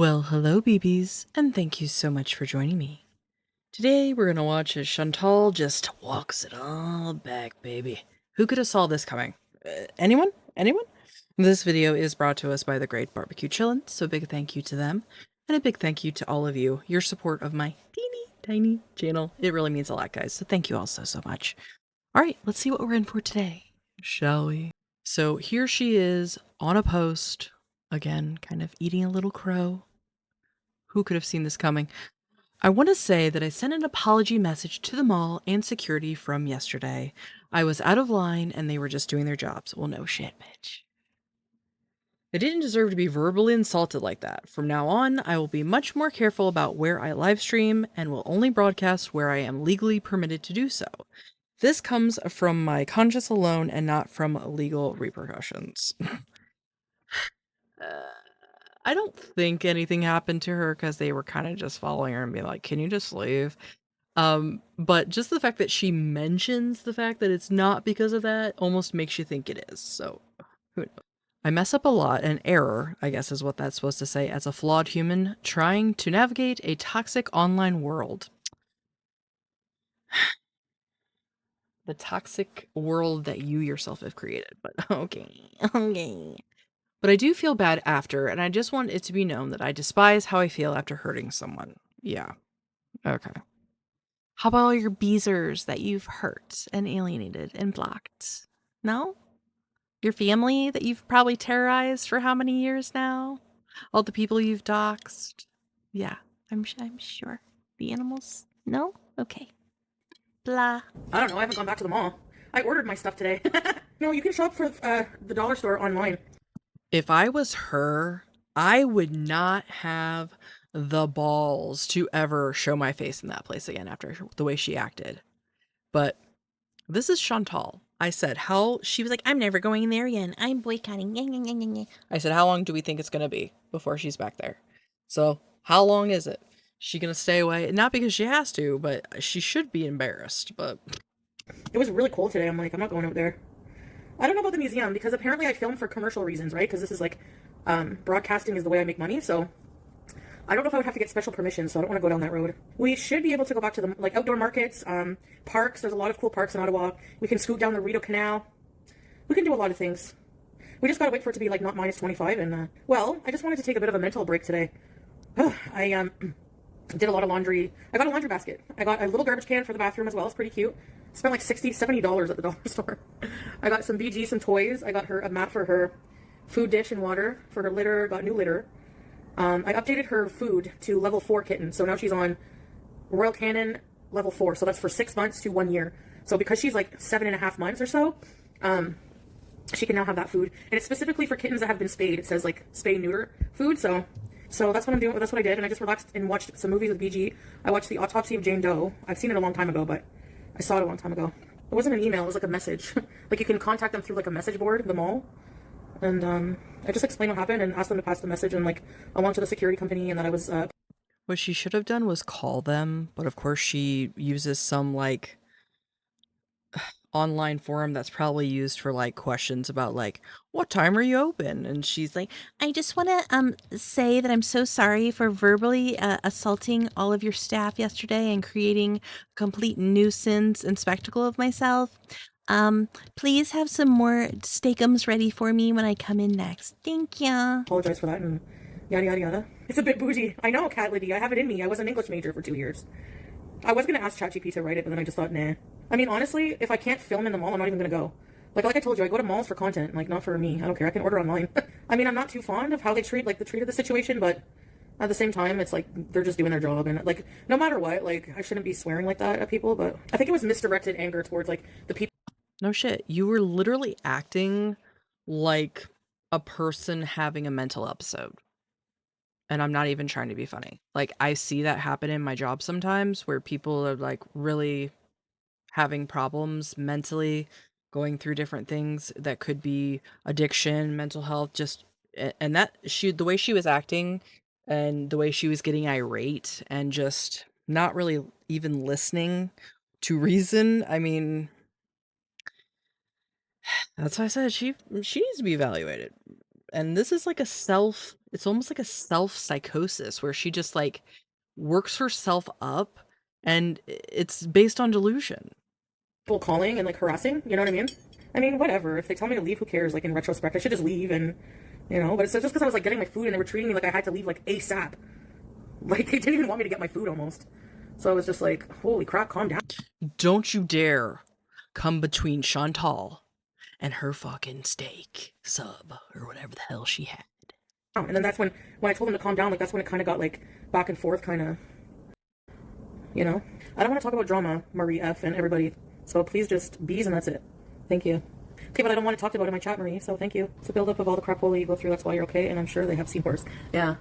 Well, hello, BBs, and thank you so much for joining me. Today, we're gonna watch as Chantal just walks it all back, baby. Who could have saw this coming? Anyone? Anyone? This video is brought to us by the Great Barbecue Chillin, so big thank you to them, and a big thank you to all of you. Your support of my teeny tiny channel, it really means a lot, guys, so thank you all so much. Alright, let's see what we're in for today, shall we? So here she is on a post, again, kind of eating a little crow. Who could have seen this coming? I want to say that I sent an apology message to the mall and security from yesterday. I was out of line and they were just doing their jobs. Well, no shit, bitch. I didn't deserve to be verbally insulted like that. From now on, I will be much more careful about where I live stream and will only broadcast where I am legally permitted to do so. This comes from my conscience alone and not from legal repercussions. I don't think anything happened to her because they were kind of just following her and being like, can you just leave? But just the fact that she mentions the fact that it's not because of that almost makes you think it is. So, who knows? I mess up a lot, and error, I guess is what that's supposed to say, as a flawed human trying to navigate a toxic online world. The toxic world that you yourself have created, but okay. But I do feel bad after, and I just want it to be known that I despise how I feel after hurting someone. Yeah. Okay. How about all your beezers that you've hurt and alienated and blocked? No? Your family that you've probably terrorized for how many years now? All the people you've doxed? Yeah, I'm sure. The animals? No? Okay. Blah. I don't know. I haven't gone back to the mall. I ordered my stuff today. No, you can shop for the dollar store online. If I was her, I would not have the balls to ever show my face in that place again after the way she acted. But this is Chantal. I said, she was like, I'm never going there again. I'm boycotting. I said, how long do we think it's going to be before she's back there? So, how long is it? She going to stay away? Not because she has to, but she should be embarrassed. But It was really cold today. I'm like, I'm not going out there. I don't know about the museum because apparently I filmed for commercial reasons, right? Because this is like, broadcasting is the way I make money. So I don't know if I would have to get special permission, so I don't want to go down that road. We should be able to go back to the like outdoor markets, parks. There's a lot of cool parks in Ottawa. We can scoot down the Rideau Canal. We can do a lot of things. We just gotta wait for it to be like not minus 25. And well, I just wanted to take a bit of a mental break today. I did a lot of laundry. I got a laundry basket. I got a little garbage can for the bathroom as well. It's pretty cute. Spent like $60-$70 at the dollar store. I got some BG, some toys. I got her a mat for her food dish and water for her litter. Got new litter. I updated her food to level 4 kitten. So now she's on Royal Canin level 4. So that's for 6 months to 1 year. So because she's like 7.5 months or so, she can now have that food. And it's specifically for kittens that have been spayed. It says like spay neuter food. So that's what I'm doing. That's what I did. And I just relaxed and watched some movies with BG. I watched The Autopsy of Jane Doe. I've seen it a long time ago, but I saw it a long time ago. It wasn't an email. It was like a message. Like you can contact them through like a message board, the mall. And I just explained what happened and asked them to pass the message and like along to the security company and that I was what she should have done was call them. But of course, she uses some like online forum that's probably used for like questions about like what time are you open, and she's like, I just want to say that I'm so sorry for verbally assaulting all of your staff yesterday and creating a complete nuisance and spectacle of myself. Please have some more steakums ready for me when I come in next. Thank ya. apologize for that and yada yada yada. It's a bit bougie. I know, Cat Liddy. I have it in me. I was an English major for 2 years. I was gonna ask ChatGPT to write it, but then I just thought, nah. I mean, honestly, if I can't film in the mall, I'm not even gonna go. Like I told you, I go to malls for content, like not for me. I don't care. I can order online. I mean, I'm not too fond of how they treat the situation, but at the same time, it's like they're just doing their job, and like no matter what, like I shouldn't be swearing like that at people. But I think it was misdirected anger towards like the people. No shit. You were literally acting like a person having a mental episode. And I'm not even trying to be funny. Like, I see that happen in my job sometimes where people are like really having problems mentally, going through different things that could be addiction, mental health, just and that the way she was acting and the way she was getting irate and just not really even listening to reason. I mean, that's why I said she needs to be evaluated. And this is like a self it's almost like a self-psychosis where she just, like, works herself up, and it's based on delusion. People calling and like harassing, you know what I mean? I mean, whatever. If they tell me to leave, who cares? Like in retrospect, I should just leave and, but it's just because I was like getting my food and they were treating me like I had to leave like ASAP. Like they didn't even want me to get my food almost. So I was just like, holy crap, calm down. Don't you dare come between Chantal and her fucking steak sub or whatever the hell she had. And then that's when I told them to calm down, like that's when it kind of got like back and forth kind of, I don't want to talk about drama, Marie F. and everybody. So please just bees and that's it. Thank you. Okay, but I don't want to talk about it in my chat, Marie, so thank you. It's a buildup of all the crap hole you go through, that's why you're okay, and I'm sure they have seahorse. Yeah.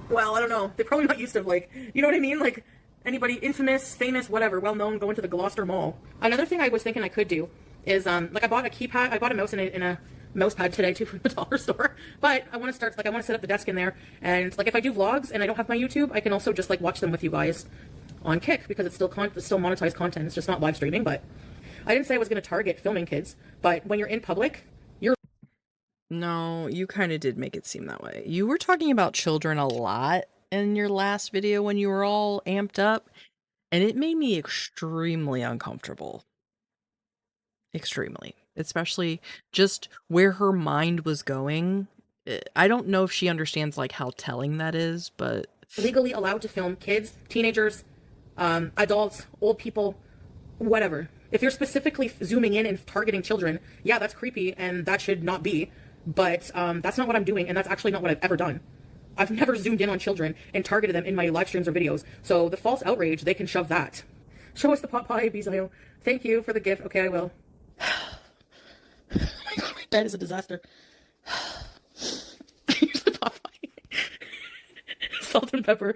Well, I don't know. They're probably not used to, like, you know what I mean? Like, anybody infamous, famous, whatever, well-known, going to the Gloucester Mall. Another thing I was thinking I could do is, like, I bought a keypad, I bought a mouse in a mouse pad today, too, from the dollar store. But I want to start, like, I want to set up the desk in there, and, like, if I do vlogs and I don't have my YouTube, I can also just, like, watch them with you guys on Kick, because it's still monetized content. It's just not live streaming, but I didn't say I was going to target filming kids, but when you're in public, you're... No, you kind of did make it seem that way. You were talking about children a lot in your last video when you were all amped up, and it made me extremely uncomfortable. Extremely. Especially just where her mind was going. I don't know if she understands, like, how telling that is, but... legally allowed to film kids, teenagers, adults, old people, whatever. If you're specifically zooming in and targeting children, yeah, that's creepy and that should not be. But that's not what I'm doing, and that's actually not what I've ever done. I've never zoomed in on children and targeted them in my live streams or videos. So the false outrage, they can shove that. Show us the pot pie, Bizayo. Thank you for the gift. Okay, I will. Oh my god, my bed is a disaster. Here's the pot pie. Salt and pepper.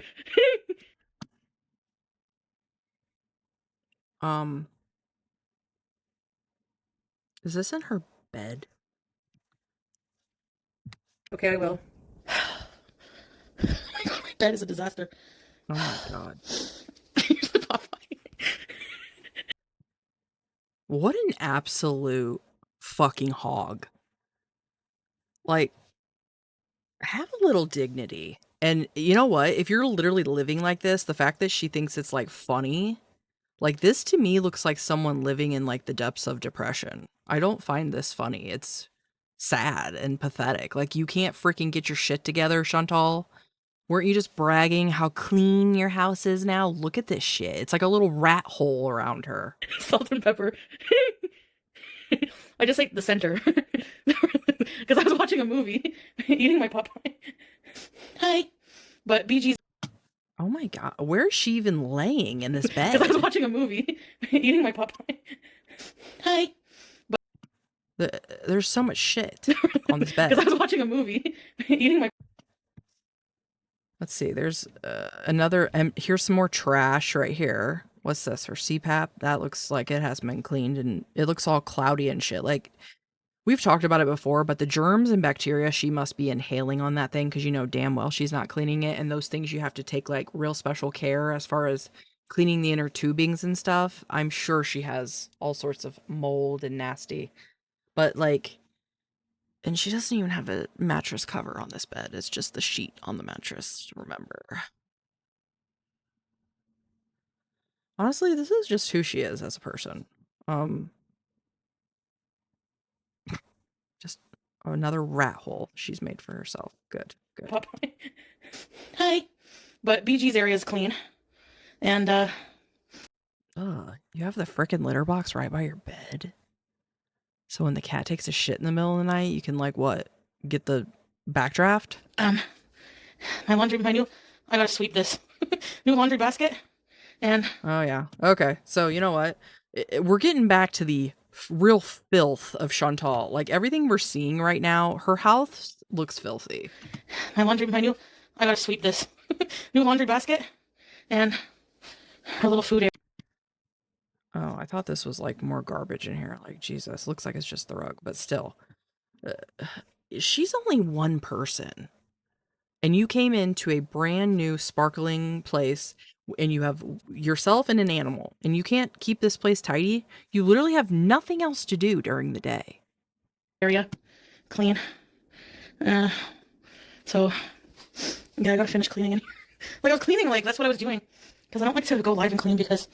Is this in her bed? Okay, I will. Oh my god, my bed is a disaster. Oh my god. Here's the pot pie. What an absolute fucking hog. Like, have a little dignity. And you know what? If you're literally living like this, the fact that she thinks it's, like, funny, like, this to me looks like someone living in, like, the depths of depression. I don't find this funny. It's sad and pathetic. Like, you can't freaking get your shit together, Chantal. Weren't you just bragging how clean your house is now? Look at this shit. It's like a little rat hole around her. Salt and pepper. I just ate the center. Because I was watching a movie, eating my Popeye. Hi. But BG's... Oh my god. Where is she even laying in this bed? Because I was watching a movie, eating my Popeye. Hi. There's so much shit on this bed. Because I was watching a movie, eating my... Let's see. There's another... here's some more trash right here. What's this? Her CPAP? That looks like it has been cleaned, and it looks all cloudy and shit. Like, we've talked about it before, but the germs and bacteria she must be inhaling on that thing, because you know damn well she's not cleaning it, and those things you have to take, like, real special care as far as cleaning the inner tubings and stuff. I'm sure she has all sorts of mold and nasty. But, like... And she doesn't even have a mattress cover on this bed. It's just the sheet on the mattress, remember. Honestly, this is just who she is as a person. Just another rat hole she's made for herself. Good, good. Popeye. Hi. But BG's area is clean. And, you have the frickin' litter box right by your bed? So when the cat takes a shit in the middle of the night, you can, like, what? Get the backdraft? my new... I gotta sweep this. New laundry basket. And... Oh, yeah. Okay. So, you know what? We're getting back to the real filth of Chantal. Like, everything we're seeing right now, her house looks filthy. I gotta sweep this. New laundry basket. And her little food area. Oh, I thought this was, like, more garbage in here. Like, Jesus, looks like it's just the rug. But still, she's only one person. And you came into a brand new sparkling place, and you have yourself and an animal, and you can't keep this place tidy. You literally have nothing else to do during the day. Area. Clean. So, yeah, I gotta finish cleaning in here. Like, I was cleaning, like, that's what I was doing. Because I don't like to go live and clean because,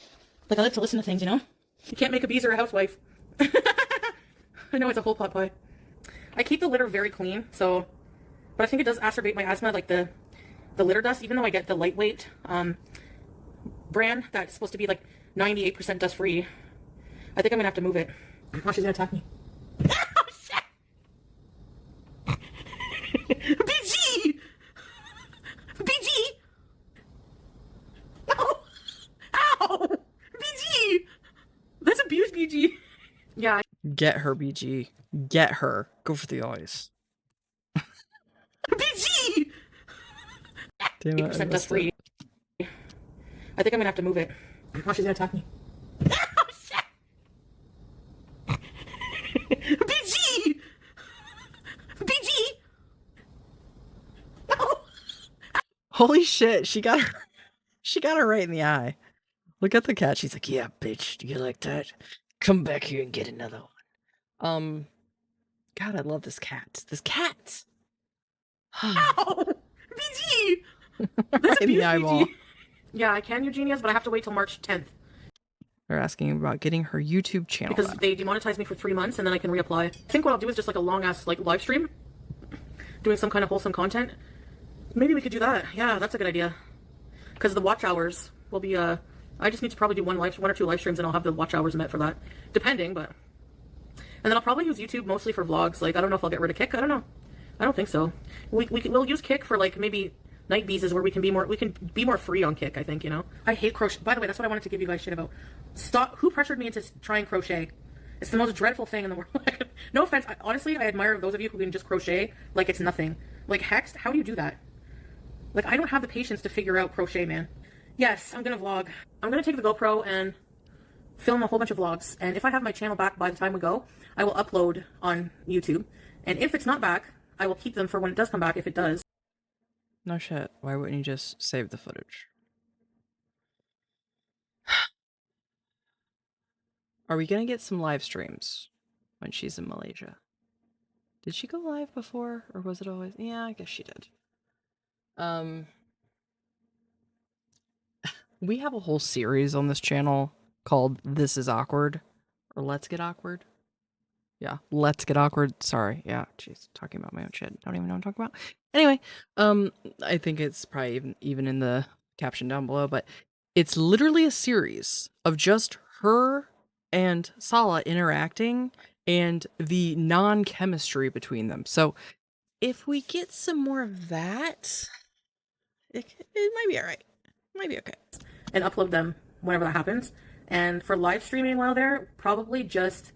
like, I like to listen to things, you know? You can't make a bees or a housewife. I know it's a whole pot pie. I keep the litter very clean, so, but I think it does exacerbate my asthma, like the litter dust, even though I get the lightweight brand that's supposed to be like 98% dust free. I think I'm gonna have to move it. Oh, she's gonna attack me. Oh, shit! BG! BG! Ow! Ow! BG! Let's abuse BG. Yeah. Get her, BG. Get her. Go for the eyes. BG! Damn it, 8% dust free. I think I'm gonna have to move it. Oh, she's gonna attack me. Oh, shit! BG! BG! Oh! Holy shit, she got her right in the eye. Look at the cat. She's like, yeah, bitch, do you like that? Come back here and get another one. God, I love this cat. This cat! Ow! BG! Right Let's in the abuse eyeball. BG. Yeah, I can, Eugenia's, but I have to wait till March 10th. They're asking about getting her YouTube channel Because back. they demonetized me for 3 months and then I can reapply. I think what I'll do is just like a long ass like live stream. Doing some kind of wholesome content. Maybe we could do that. Yeah, that's a good idea. Because the watch hours will be, I just need to probably do one or two live streams and I'll have the watch hours met for that. Depending, but. And then I'll probably use YouTube mostly for vlogs. Like, I don't know if I'll get rid of Kick. I don't know. I don't think so. We'll use Kick for like maybe night beezes where we can be more free on Kick, I think, you know? I hate crochet. By the way, that's what I wanted to give you guys shit about. Stop. Who pressured me into trying crochet? It's the most dreadful thing in the world. No offense. Honestly, I admire those of you who can just crochet like it's nothing. Like, Hex, how do you do that? Like, I don't have the patience to figure out crochet, man. Yes, I'm gonna vlog. I'm gonna take the GoPro and film a whole bunch of vlogs. And if I have my channel back by the time we go, I will upload on YouTube. And if it's not back, I will keep them for when it does come back, if it does. No shit. Why wouldn't you just save the footage? Are we gonna get some live streams when she's in Malaysia? Did she go live before, or was it always? Yeah, I guess she did. We have a whole series on this channel called This is Awkward, or Let's Get Awkward. Yeah, Let's Get Awkward. Sorry, yeah, she's talking about my own shit. Don't even know what I'm talking about. Anyway, I think it's probably even in the caption down below, but it's literally a series of just her and Sala interacting and the non-chemistry between them. So if we get some more of that, it might be all right. Might be okay. And upload them whenever that happens. And for live streaming while there, probably just,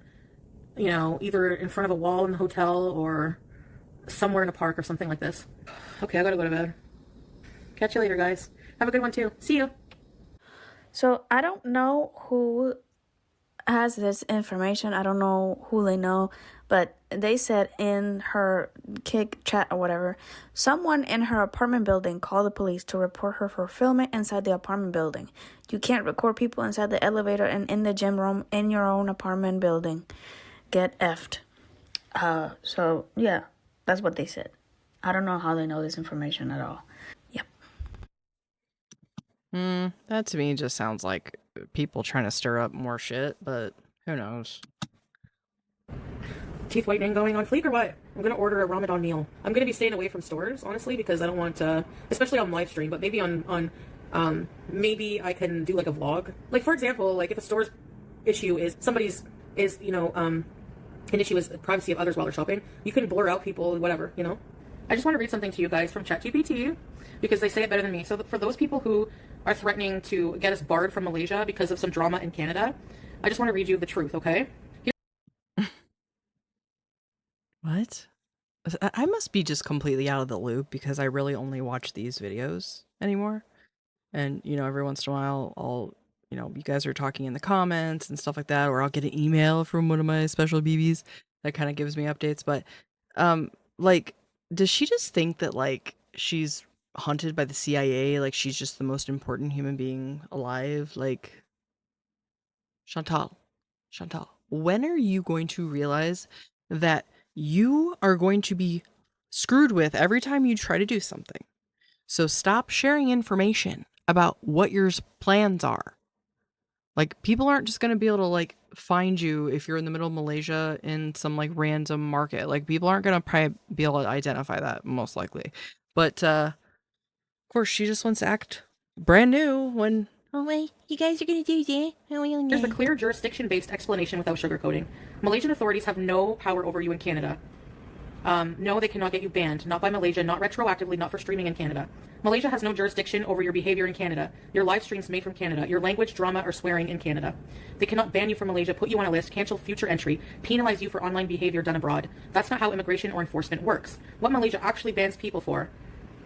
you know, either in front of a wall in the hotel or somewhere in a park or something like this. Okay, I gotta go to bed. Catch you later, guys. Have a good one too. See you. So I don't know who has this information. I don't know who they know, but they said in her Kick chat or whatever, someone in her apartment building called the police to report her for filming inside the apartment building. You can't record people inside the elevator and in the gym room in your own apartment building. Get effed. So yeah, that's what they said. I don't know how they know this information at all. Yep. That to me just sounds like people trying to stir up more shit, but who knows? Teeth whitening going on fleek or what? I'm gonna order a Ramadan meal. I'm gonna be staying away from stores, honestly, because I don't want to, especially on live stream, but maybe on maybe I can do like a vlog. Like, for example, like if a store's issue is you know, an issue is the privacy of others while they're shopping, you can blur out people, whatever, you know? I just want to read something to you guys from ChatGPT because they say it better than me. So for those people who are threatening to get us barred from Malaysia because of some drama in Canada, I just want to read you the truth, okay? What? I must be just completely out of the loop because I really only watch these videos anymore. And, you know, every once in a while, you know, you guys are talking in the comments and stuff like that, or I'll get an email from one of my special BBs that kind of gives me updates. But, like, does she just think that, like, she's hunted by the CIA? Like, she's just the most important human being alive? Like, Chantal, when are you going to realize that you are going to be screwed with every time you try to do something. So stop sharing information about what your plans are. Like, people aren't just going to be able to, like, find you if you're in the middle of Malaysia in some, like, random market. Like, people aren't going to probably be able to identify that, most likely. But, of course, she just wants to act brand new when, oh, wait, you guys are going to do that? Oh, There's a clear jurisdiction-based explanation without sugarcoating. Malaysian authorities have no power over you in Canada. No, they cannot get you banned. Not by Malaysia, not retroactively, not for streaming in Canada. Malaysia has no jurisdiction over your behavior in Canada. Your live streams made from Canada. Your language, drama, or swearing in Canada. They cannot ban you from Malaysia, put you on a list, cancel future entry, penalize you for online behavior done abroad. That's not how immigration or enforcement works. What Malaysia actually bans people for.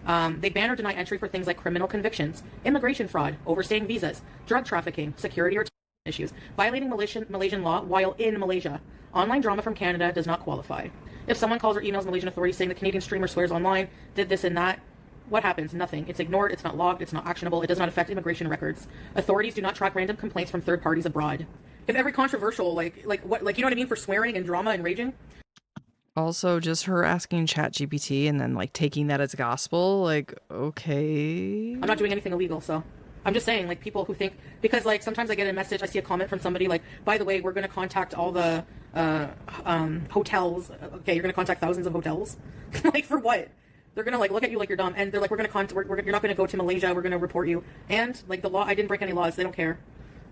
They ban or deny entry for things like criminal convictions, immigration fraud, overstaying visas, drug trafficking, security or issues, violating Malaysian law while in Malaysia. Online drama from Canada does not qualify. If someone calls or emails Malaysian authorities saying the Canadian streamer swears online, did this and that, what happens? Nothing. It's ignored, it's not logged, it's not actionable, it does not affect immigration records. Authorities do not track random complaints from third parties abroad. If every controversial, like what, like, you know what I mean, for swearing and drama and raging? Also, just her asking ChatGPT and then, like, taking that as gospel, like, okay. I'm not doing anything illegal, so I'm just saying, like, people who think, because, like, sometimes I get a message, I see a comment from somebody like, by the way, we're going to contact all the hotels. Okay, you're going to contact thousands of hotels. Like, for what? They're going to, like, look at you like you're dumb, and they're like, you're not going to go to Malaysia, we're going to report you. And, like, the law, I didn't break any laws, they don't care.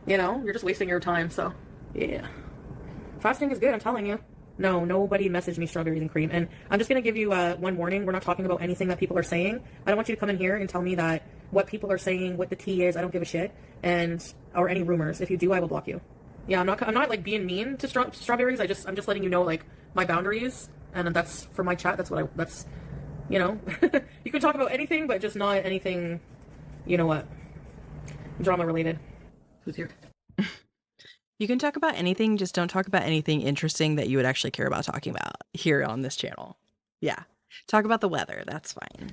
You know, you're just wasting your time, so, yeah. Fasting is good, I'm telling you. No, nobody messaged me strawberries and cream. And I'm just going to give you one warning. We're not talking about anything that people are saying. I don't want you to come in here and tell me that what people are saying, what the tea is, I don't give a shit. Or any rumors. If you do, I will block you. Yeah, I'm not like being mean to strawberries. I'm just letting you know, like, my boundaries. And that's for my chat. That's, you know, you can talk about anything, but just not anything, you know what, drama related. Who's here? You can talk about anything, just don't talk about anything interesting that you would actually care about talking about here on this channel. Yeah. Talk about the weather, that's fine.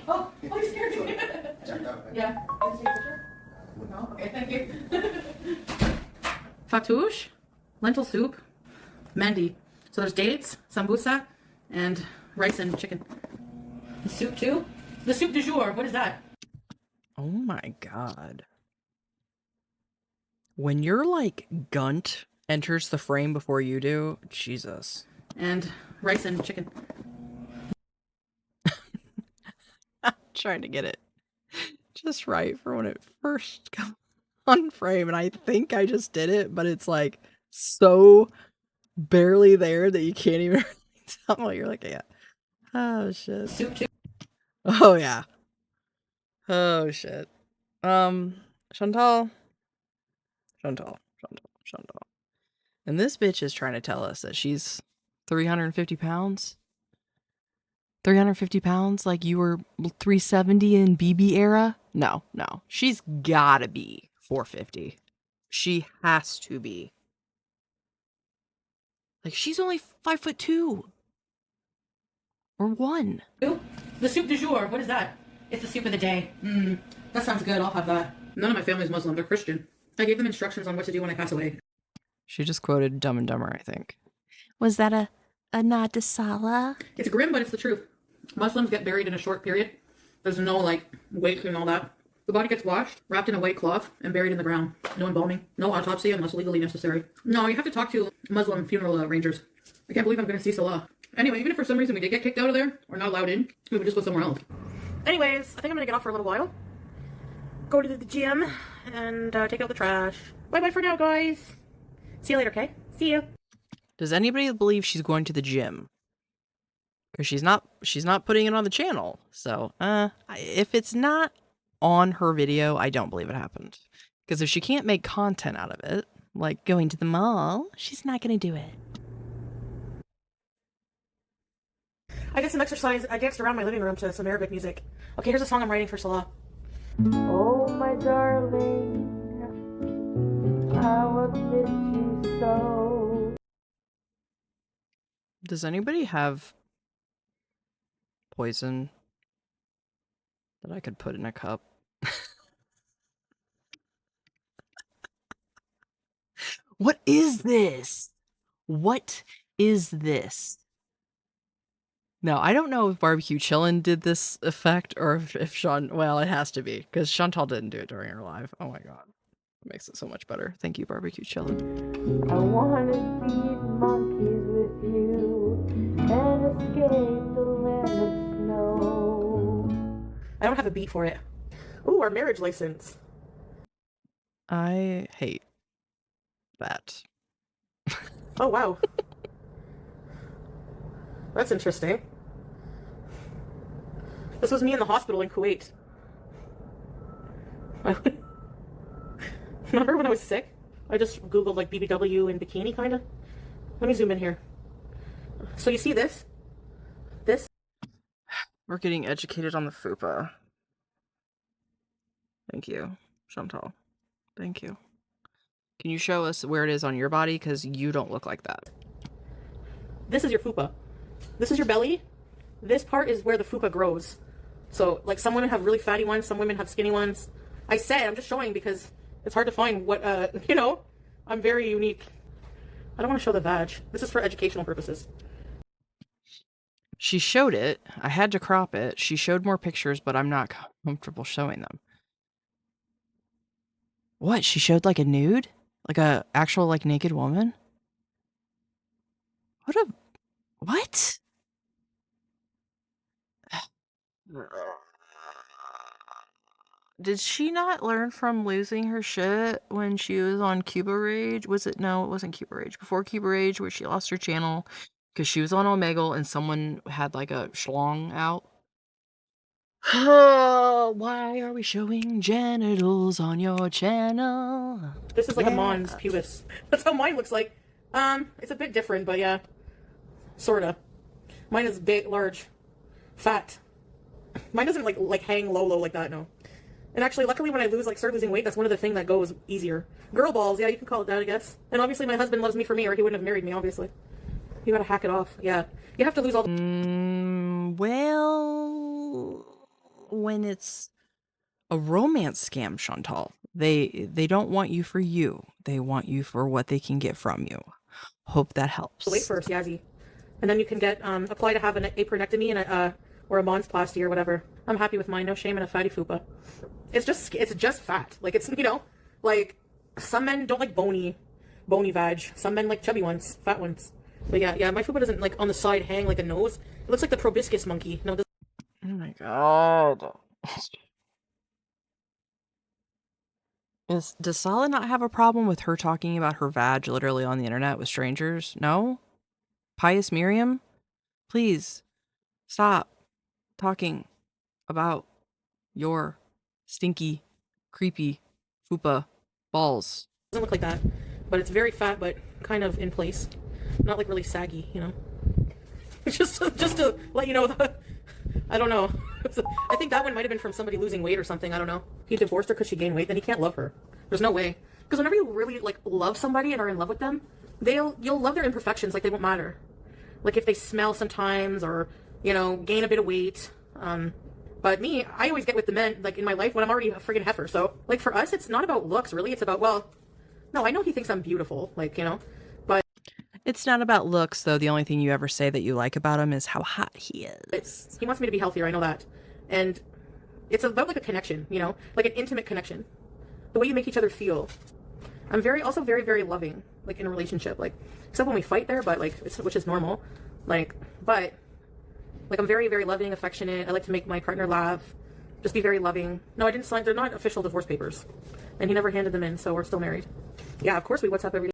Oh, you scared me. Yeah. Can I take a picture? No? Okay, thank you. Fatouche, lentil soup, mandi. So there's dates, sambusa, and rice and chicken. The soup too? The soup du jour, what is that? Oh my god. When your, like, gunt enters the frame before you do, Jesus. And rice and chicken. I'm trying to get it just right for when it first comes on frame, and I think I just did it, but it's, like, so barely there that you can't even really tell what you're looking at. Oh, shit. Soup too? Oh, yeah. Oh, shit. Chantal. And this bitch is trying to tell us that she's 350 pounds. 350 pounds? Like you were 370 in BB era? No. She's gotta be 450. She has to be. Like, she's only 5'2". Or 1. The soup du jour, what is that? It's the soup of the day. That sounds good, I'll have that. None of my family's Muslim, they're Christian. I gave them instructions on what to do when I pass away. She just quoted Dumb and Dumber, I think. Was that a nod to Salah? It's grim, but it's the truth. Muslims get buried in a short period. There's no, like, wake and all that. The body gets washed, wrapped in a white cloth, and buried in the ground. No embalming, no autopsy unless legally necessary. No, you have to talk to Muslim funeral arrangers. I can't believe I'm going to see Salah. Anyway, even if for some reason we did get kicked out of there, or not allowed in, we would just go somewhere else. Anyways, I think I'm going to get off for a little while. Go to the gym, and take out the trash. Bye-bye for now, guys. See you later, okay? See you. Does anybody believe she's going to the gym? Because she's not putting it on the channel. So, if it's not on her video, I don't believe it happened. Because if she can't make content out of it, like going to the mall, she's not going to do it. I did some exercise. I danced around my living room to some Arabic music. Okay, here's a song I'm writing for Salah. Oh, my darling, how I miss you so. Does anybody have poison that I could put in a cup? What is this? What is this? No, I don't know if Barbecue Chillin did this effect or if Sean, well, it has to be because Chantal didn't do it during her live. Oh my god. It makes it so much better. Thank you, Barbecue Chillin. I wanna feed monkeys with you and escape the land of snow. I don't have a beat for it. Ooh, our marriage license. I hate that. Oh, wow. That's interesting. This was me in the hospital in Kuwait. Remember when I was sick? I just Googled like BBW and bikini kind of. Let me zoom in here. So you see this? This? We're getting educated on the fupa. Thank you, Chantal. Thank you. Can you show us where it is on your body? Because you don't look like that. This is your fupa. This is your belly. This part is where the fupa grows. So, like, some women have really fatty ones, some women have skinny ones. I said, I'm just showing because it's hard to find what, you know, I'm very unique. I don't want to show the vag. This is for educational purposes. She showed it. I had to crop it. She showed more pictures, but I'm not comfortable showing them. What? She showed like a nude? Like a actual like naked woman? What? Did she not learn from losing her shit when she was on Cuba Rage? Was it? No, it wasn't Cuba Rage. Before Cuba Rage, where she lost her channel because she was on Omegle and someone had like a schlong out. Why are we showing genitals on your channel? This is like a mons pubis. That's how mine looks like. It's a bit different, but yeah. Sorta. Mine is big, large, fat. Mine doesn't like hang low like that, no. And actually, luckily, when I start losing weight, that's one of the things that goes easier. Girl balls, yeah, you can call it that, I guess. And obviously, my husband loves me for me, or he wouldn't have married me, obviously. You gotta hack it off, yeah. You have to lose all the... Well, when it's a romance scam, Chantal, they don't want you for you. They want you for what they can get from you. Hope that helps. weight first, Yazzie. And then you can get, apply to have an apronectomy and or a monsplasty or whatever. I'm happy with mine, no shame in a fatty fupa. It's just fat. Like, it's, you know, like, some men don't like bony vag. Some men like chubby ones, fat ones. But yeah, my fupa doesn't, like, on the side hang like a nose. It looks like the proboscis monkey. No, it doesn't. Oh my god. Does Sala not have a problem with her talking about her vag literally on the internet with strangers? No? Pious Miriam? Please, stop talking about your stinky, creepy fupa balls. It doesn't look like that. But it's very fat, but kind of in place. Not, like, really saggy, you know? just to let you know, I don't know. I think that one might have been from somebody losing weight or something. I don't know. He divorced her because she gained weight. Then he can't love her. There's no way. Because whenever you really like love somebody and are in love with them, you'll love their imperfections. Like, they won't matter. Like if they smell sometimes or, you know, gain a bit of weight. But me, I always get with the men like in my life when I'm already a friggin' heifer. So like for us, it's not about looks really. It's about, well, no, I know he thinks I'm beautiful. Like, you know, but it's not about looks, though. The only thing you ever say that you like about him is how hot he is. He wants me to be healthier, I know that. And it's about, like, a connection, you know? Like, an intimate connection. The way you make each other feel. I'm also very, very loving, like, in a relationship. Like, except when we fight there, but, like, which is normal. Like, but, like, I'm very, very loving, affectionate. I like to make my partner laugh. Just be very loving. No, I didn't sign. They're not official divorce papers. And he never handed them in, so we're still married. Yeah, of course we WhatsApp every day.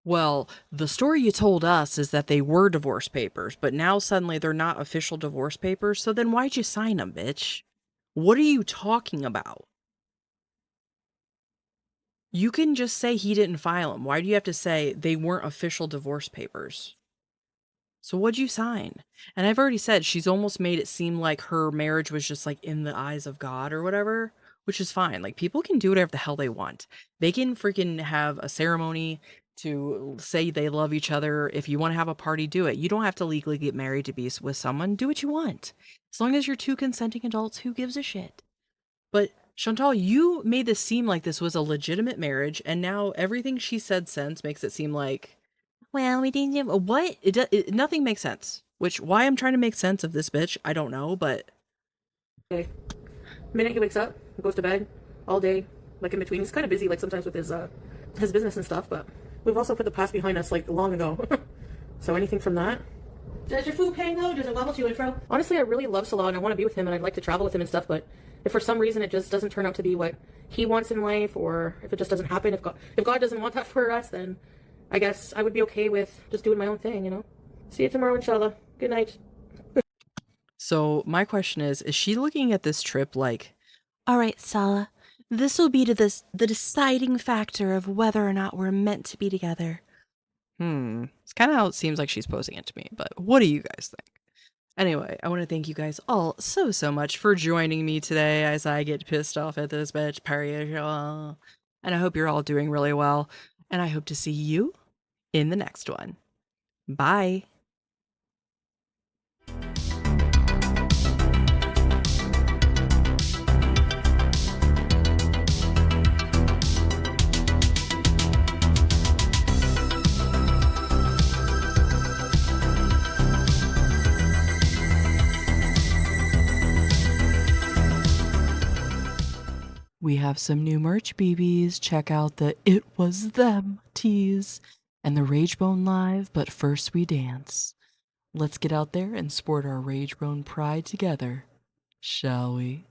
Well, the story you told us is that they were divorce papers, but now suddenly they're not official divorce papers, so then why'd you sign them, bitch? What are you talking about? You can just say he didn't file them. Why do you have to say they weren't official divorce papers? So what'd you sign? And I've already said she's almost made it seem like her marriage was just like in the eyes of God or whatever, which is fine. Like people can do whatever the hell they want. They can freaking have a ceremony to say they love each other. If you want to have a party, do it. You don't have to legally get married to be with someone. Do what you want. As long as you're two consenting adults, who gives a shit? But Chantal, you made this seem like this was a legitimate marriage, and now everything she said since makes it seem like well, we didn't. What? Nothing makes sense. Which, why I'm trying to make sense of this bitch, I don't know, but. Okay. The minute he wakes up, goes to bed all day, like in between. He's kind of busy, like sometimes with his business and stuff, but we've also put the past behind us, like long ago. So anything from that. Does your food paying though? Does it wobble to and fro? Honestly, I really love Salah and I want to be with him and I'd like to travel with him and stuff, but if for some reason it just doesn't turn out to be what he wants in life, or if it just doesn't happen, if God doesn't want that for us, then I guess I would be okay with just doing my own thing, you know? See you tomorrow, inshallah. Good night. So my question is she looking at this trip like, all right, Salah, this will be the deciding factor of whether or not we're meant to be together. It's kind of how it seems like she's posing it to me, but what do you guys think? Anyway, I want to thank you guys all so much for joining me today as I get pissed off at this bitch per usual. And I hope you're all doing really well, and I hope to see you in the next one. Bye. We have some new merch, BBs. Check out the It Was Them tees and the Ragebone Live, but first we dance. Let's get out there and sport our Ragebone pride together, shall we?